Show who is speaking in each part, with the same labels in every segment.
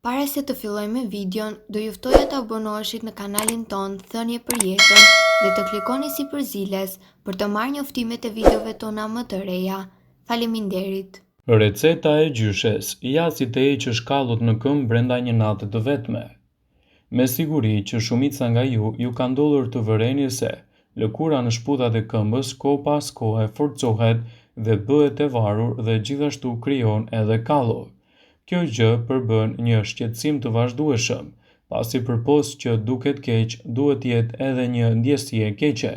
Speaker 1: Para se të fillojmë me videon, do ju ftoja të abonoheshit në kanalin ton Thënie për Jetën dhe të klikoni si përziles për të marrë njoftimet e videove tona më të reja. Faleminderit.
Speaker 2: Receta e gjyshes, jasi të heqësh kallot në këmbë brenda një nate të vetme. Me siguri që shumica nga ju ka ndodhur të vëreni se lëkura në shputhat e këmbës kohë pas kohe forcohet dhe bëhet e varur dhe gjithashtu krijon edhe kallo. Kjo gjë përbën një shqetësim të vazhdueshëm, pasi përpos që duket keq, duhet jetë edhe një ndjesi e keqe.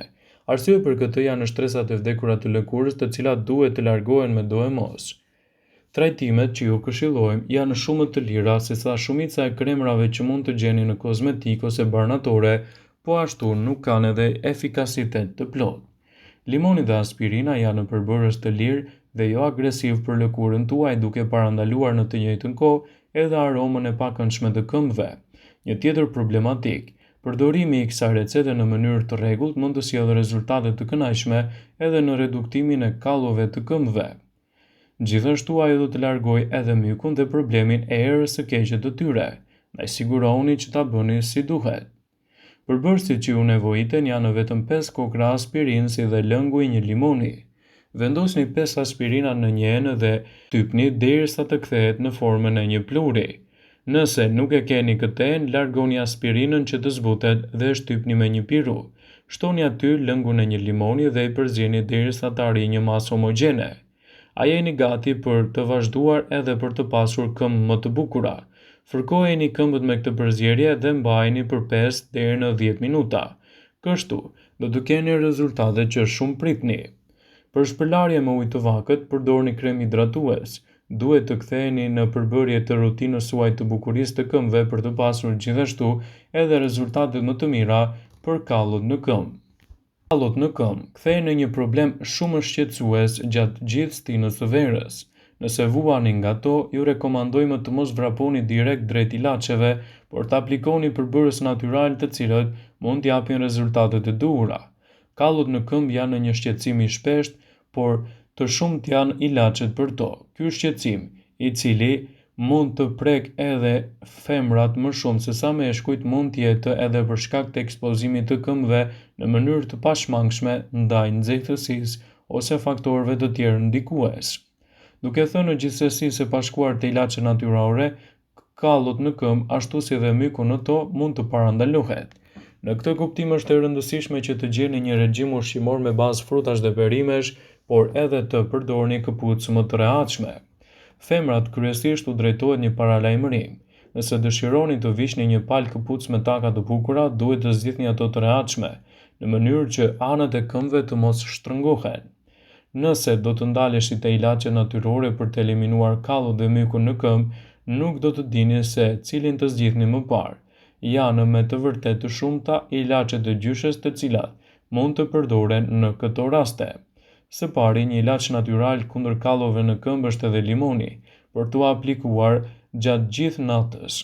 Speaker 2: Arsye për këtë janë shtresat e vdekura të lëkurës, të cilat duhet të largohen me do e mos. Trajtimet që ju këshillojmë janë shumë të lira, sesa shumica e kremrave që mund të gjeni në kozmetik ose barnatore, po ashtu nuk kanë edhe efikasitet të plotë. Limoni dhe aspirina janë përbërës të lirë dhe jo agresiv për lëkurën tuaj, duke parandaluar në të njëjtën kohë edhe aromën e pakëndshme të këmbëve. Një tjetër problematik, përdorimi i kësaj recete në mënyrë të rregullt mund të sjellë rezultate të kënaqshme edhe në reduktimin e kallove të këmbëve. Gjithashtu ajo do të largojë edhe mykun dhe problemin e erës së keqe të tyre. Ndaj siguroni që ta bëni si duhet. Përbërësit që ju nevojiten janë vetëm 5 kokra aspirinë si dhe lëngu i një limoni. Vendosni 5 aspirina në një enë dhe typni derisa të kthehet në formën e një pluri. Nëse nuk e keni këtë enë, largoni aspirinën që të zbutet dhe shtypni me një piru. Shtoni aty lëngun e një limoni dhe i përzini derisa të arrijë një masë homogjene. A jeni gati për të vazhduar edhe për të pasur këmbë më të bukura? Fërkojeni këmbët me këtë përzierje dhe mbajini për 5 deri në 10 minuta. Kështu, do të keni rezultate që shumë pritni. Për shpërlarje me ujë të vakët, përdorni krem hidratues. Duhet të ktheheni në përbërje të rutinës suaj të bukurisë të këmbëve për të pasur gjithashtu edhe rezultate më të mira për kallot në këmbë. Kallot në këmbë kthehen në një problem shumë shqetësues gjatë gjithë stinës së verës. Nëse vuani nga to, ju rekomandojmë të mos vraponi direkt drejt ilaçeve, por të aplikoni përbërës natyral të cilët mund t'japin rezultatet e duhura. Kallot në këmbë janë një shqetësim i shpeshtë, por të shumt janë ilaçet për to. Ky shqetësim, i cili mund të prek edhe femrat më shumë se sa meshkujt, mund të jetë edhe për shkak të ekspozimit të këmbëve në mënyrë të pashmangshme ndaj nxehtësisë ose faktorëve të tjerë ndikues. Duke thënë gjithsesi se pa shkuar te ilaçe natyrore, kallot në këmbë ashtu si dhe myku në to mund të parandalohet. Në këtë kuptim është e rëndësishme që të gjeni një regjim ushqimor me bazë frutash dhe perimesh, por edhe të përdorni këpucë më të rehatshme. Femrat kryesisht u drejtohet një paralajmërim. Nëse dëshironi të vishni një palë këpucë me taka të bukura, duhet të zgjidhni ato të rehatshme, në mënyrë që anët e këmbëve të mos shtrëngohen. Nëse do të ndaleshi te ilaçe natyrore për të eliminuar kallot dhe mykun në këmbë, nuk do të dini se cilin të zgjidhni më parë. Janë me të vërtetë të shumta ilaçet e gjyshes të cilat mund të përdoren në këto raste. Së pari, një ilaç natyral kundër kallove në këmbë është edhe limoni, për t'u aplikuar gjatë gjithë natës.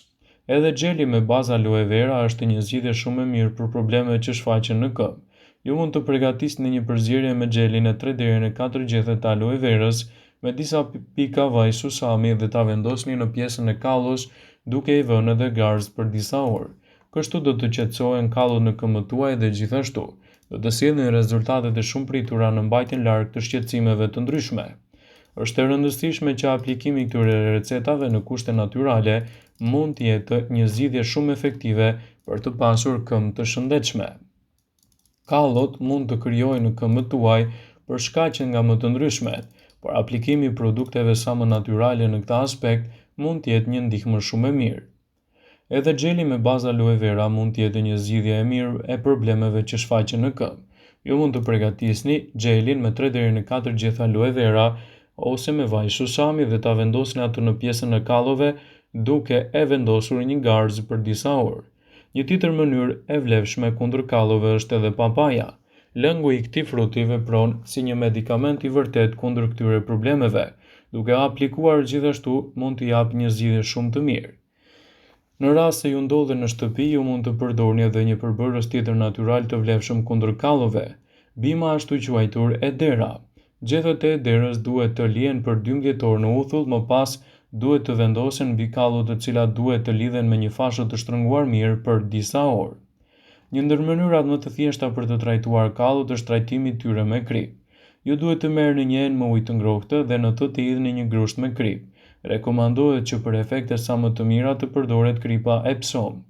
Speaker 2: Edhe gjeli me bazë aloe vera është një zgjidhje shumë e mirë për problemet që shfaqen në këmbë. Ju mund të përgatisni një përzierje me gjelin e 3 deri në 4 gjethe të aloe verës me disa pika vaj susami dhe ta vendosni në pjesën e kallos duke i vënë edhe garzë për disa orë. Kështu do të qetësohen kallot në këmbët tuaj dhe gjithashtu do të sjellin rezultate të shumë pritura në mbajtjen larg të shqetësimeve të ndryshme. Është e rëndësishme që aplikimi i këtyre recetave në kushte natyrale mund të jetë një zgjidhje shumë efektive për të pasur këmbë të shëndetshme. Kallot mund të krijojnë në këmbët tuaj për shkaqe nga më të ndryshmet, por aplikimi i produkteve sa më natyrale në këtë aspekt mund të jetë një ndihmë shumë e mirë. Edhe gjeli me bazë aloe vera mund të jetë një zgjidhje e mirë e problemeve që shfaqen në këmbë. Ju mund të përgatisni gjelin me 3 deri në 4 gjethe aloe vera ose me vaj susami dhe ta vendosni atë në pjesën e kallove duke e vendosur një garzë për disa orë. Një tjetër mënyrë e vlefshme kundër kallove është edhe papaja. Lëngu i këtij fruti vepron si një medikament i vërtet kundër këtyre problemeve, duke aplikuar gjithashtu mund të japë një zgjidhje shumë të mirë. Në rast se ju ndodhen në shtëpi, ju mund të përdorni edhe një përbërës tjetër natyral të vlefshëm kundër kallove, bima ashtu quajtur edera. Gjethet e ederës duhet të lihen për 12 orë në uthull, më pas duhet të vendosen mbi kallot të cilat duhet të lidhen me një fashë të shtrënguar mirë për disa orë. Një ndër mënyrat më të thjeshta për të trajtuar kallot është trajtimi i tyre me krip. Ju duhet të merrni një enë me ujë të ngrohtë dhe në të hidhni një grusht me krip. Rekomandohet që për efekte sa më të mira të përdoret kripa Epsom.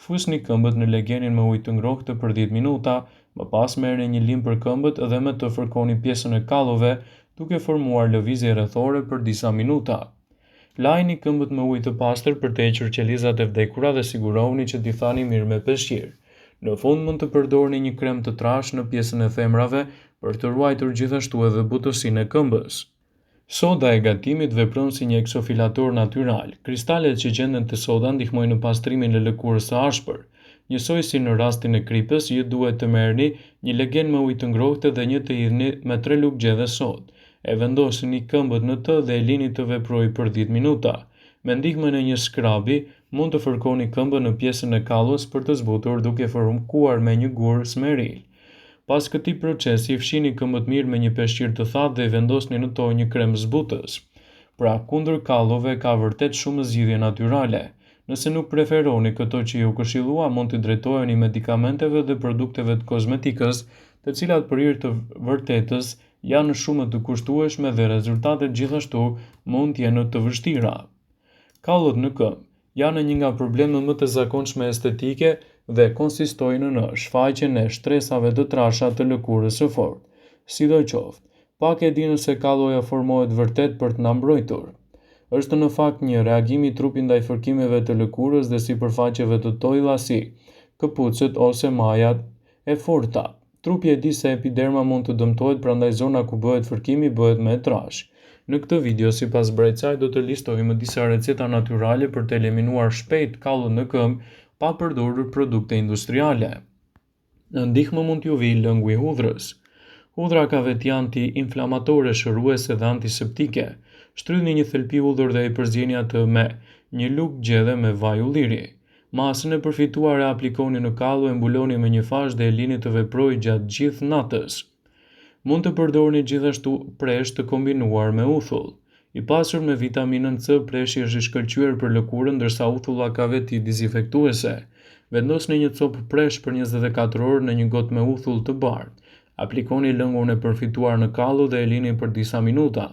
Speaker 2: Fusni këmbët në legenin me ujë të ngrohtë për 10 minuta, më pas merrni një lim për këmbët dhe me të fërkoni pjesën e kallove duke formuar lëvizje rrethore për disa minuta. Lajini këmbët me ujë të pastër për të hequr qelizat e vdekura dhe sigurohuni që t'i thani mirë me peshqir. Në fund mund të përdorni një krem të trashë në pjesën e themrave për të ruajtur gjithashtu edhe butësinë e këmbës. Soda e gatimit vepron si një eksofilator natyral. Kristalet që gjenden te soda ndihmojnë në pastrimin e lëkurës së ashpër. Njësoj si në rastin e kripës, ju duhet të merrni një legen me ujë të ngrohtë dhe një të hidhni me 3 lugë gjedhe sodë. E vendosni këmbët në të dhe e lini të veprojë për 10 minuta. Me ndihmën e një skrabi, mund të fërkoni këmbën në pjesën e kallës për të zbutur duke fërkuar me një gur smeril. Pas këtij procesi, fshini këmbët mirë me një peshqir të thatë dhe vendosni në to një krem zbutës. Pra, kundër kallove ka vërtet shumë zgjidhje natyrale. Nëse nuk preferoni këto që ju këshillua, mund të drejtoheni medikamenteve dhe produkteve të kozmetikës, të cilat për hir të vërtetës janë shumë të kushtueshme dhe rezultatet gjithashtu mund të jenë të vështira. Kallot në këmbë janë një nga problemet më të zakonshme estetike dhe konsistojnë në shfaqjen e shtresave të trasha të lëkurës së fortë. Sidoqoftë, pak e di nëse kalloja formohet vërtet për të na mbrojtur. Është në fakt një reagim i trupit ndaj fërkimeve të lëkurës dhe sipërfaqeve të tojlla si këpucët ose majat e forta. Trupi e di se epiderma mund të dëmtohet, prandaj zona ku bëhet fërkimi bëhet më e trashë. Në këtë video, sipas Brejcaj, do të listojmë disa receta natyrale për të eliminuar shpejt kallot në këmbë pa përdorur produkte industriale. Në ndihmë mund t'ju vijë lëngu i hudhrës. Hudhra ka veti anti-inflamatore, shëruese dhe antiseptike. Shtrydhni një thelpi hudhër dhe i përzjeni atë me një lugë gjedhe me vaj ulliri. Masën e përfituar e aplikoni në kallo, e mbuloni me një fashë dhe e lini të veprojë gjatë gjithë natës. Mund të përdorni gjithashtu presh të kombinuar me uthull. I pasur me vitaminën C, preshi është i shkëlqyer për lëkurën, ndërsa uthulla ka veti dezinfektuese. Vendosni një copë presh për 24 orë në një gotë me uthull të bardhë. Aplikoni lëngun e përfituar në kallo dhe e lini për disa minuta.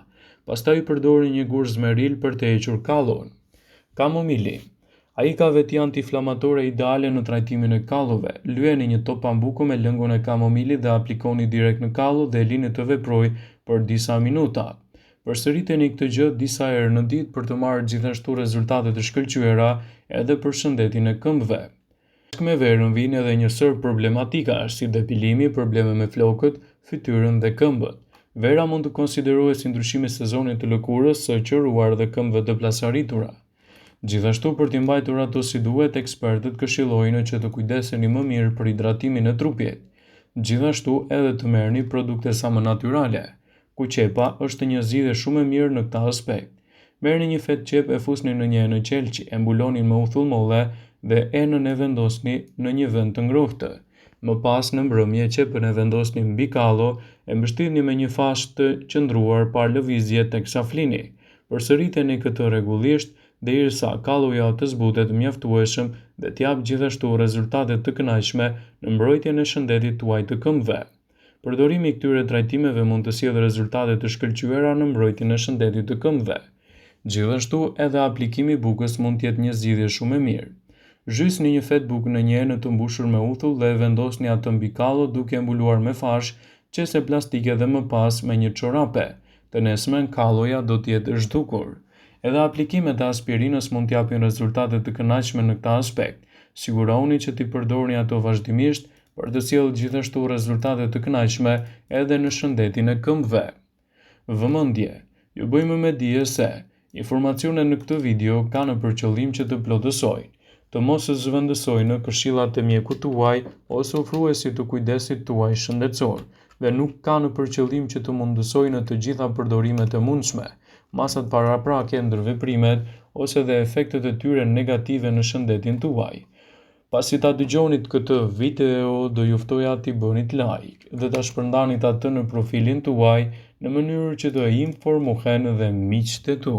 Speaker 2: Pastaj përdorni një gur zmeril për të hequr kallon. Kamomili. Ai ka veti anti-inflamatore ideale në trajtimin e kallove. Lyeni një top pambuku me lëngun e kamomilit dhe aplikoni direkt në kallo dhe e lini të veprojë për disa minuta. Përsëriteni këtë gjë disa herë në ditë për të marrë gjithashtu rezultate të shkëlqyera edhe për shëndetin e këmbëve. Me verën vijnë edhe një sër problematika, si depilimi, probleme me flokët, fytyrën dhe këmbët. Vera mund të konsiderohet si ndryshimi i sezonit të lëkurës, së qëruar dhe këmbëve të plasaritura. Gjithashtu, për t'i mbajtur ato si duhet, ekspertët këshillojnë që të kujdeseni më mirë për hidratimin e trupit. Gjithashtu, edhe të merrni produkte sa më natyrale. Kuqepa është një zgjidhje shumë e mirë në këtë aspekt. Merrni një fet qep e fusni në një enë qelçi, e mbuloni me uthull molle dhe enën e vendosni në një vend të ngrohtë. Më pas në mbrëmje qepën e vendosni mbi kallo, e mbështini me një fashë të qëndruar pa lëvizje teksa flini. Përsëriteni këtë rregullisht derisa kalloja të zbutet mjaftueshëm dhe t'jap gjithashtu rezultate të kënaqshme në mbrojtjen e shëndetit tuaj të këmbëve. Përdorimi i këtyre trajtimeve mund të sjellë rezultate të shkëlqyera në mbrojtjen e shëndetit të këmbëve. Gjithashtu, edhe aplikimi i bukës mund të jetë një zgjidhje shumë e mirë. Zhysni një fet bukë në një enë të mbushur me uthull dhe vendosni atë mbi kallo duke mbuluar me fashë, qese plastike dhe më pas me një çorape. Të nesmen kalloja do të jetë zhdukur. Edhe aplikimet e aspirinës mund të japin rezultate të kënaqshme në këtë aspekt. Sigurohuni që t'i përdorni ato vazhdimisht për të sjellë gjithashtu rezultate të kënaqshme edhe në shëndetin e këmbëve. Vëmendje. Ju bëjmë me dije se informacionet në këtë video kanë për qëllim që të plotësojnë, të mos zëvendësojnë këshillat e mjekut tuaj ose ofruesit të kujdesit tuaj shëndetësor, dhe nuk kanë për qëllim që të mundësojnë të gjitha përdorimet e mundshme, masat paraprake ndër veprimet ose dhe efektet e tyre negative në shëndetin tuaj. Pasi ta dëgjonit këtë video, do ju ftoja t'i bënit like dhe ta shpërndanit atë në profilin tuaj në mënyrë që të informohen dhe miqtë e tu.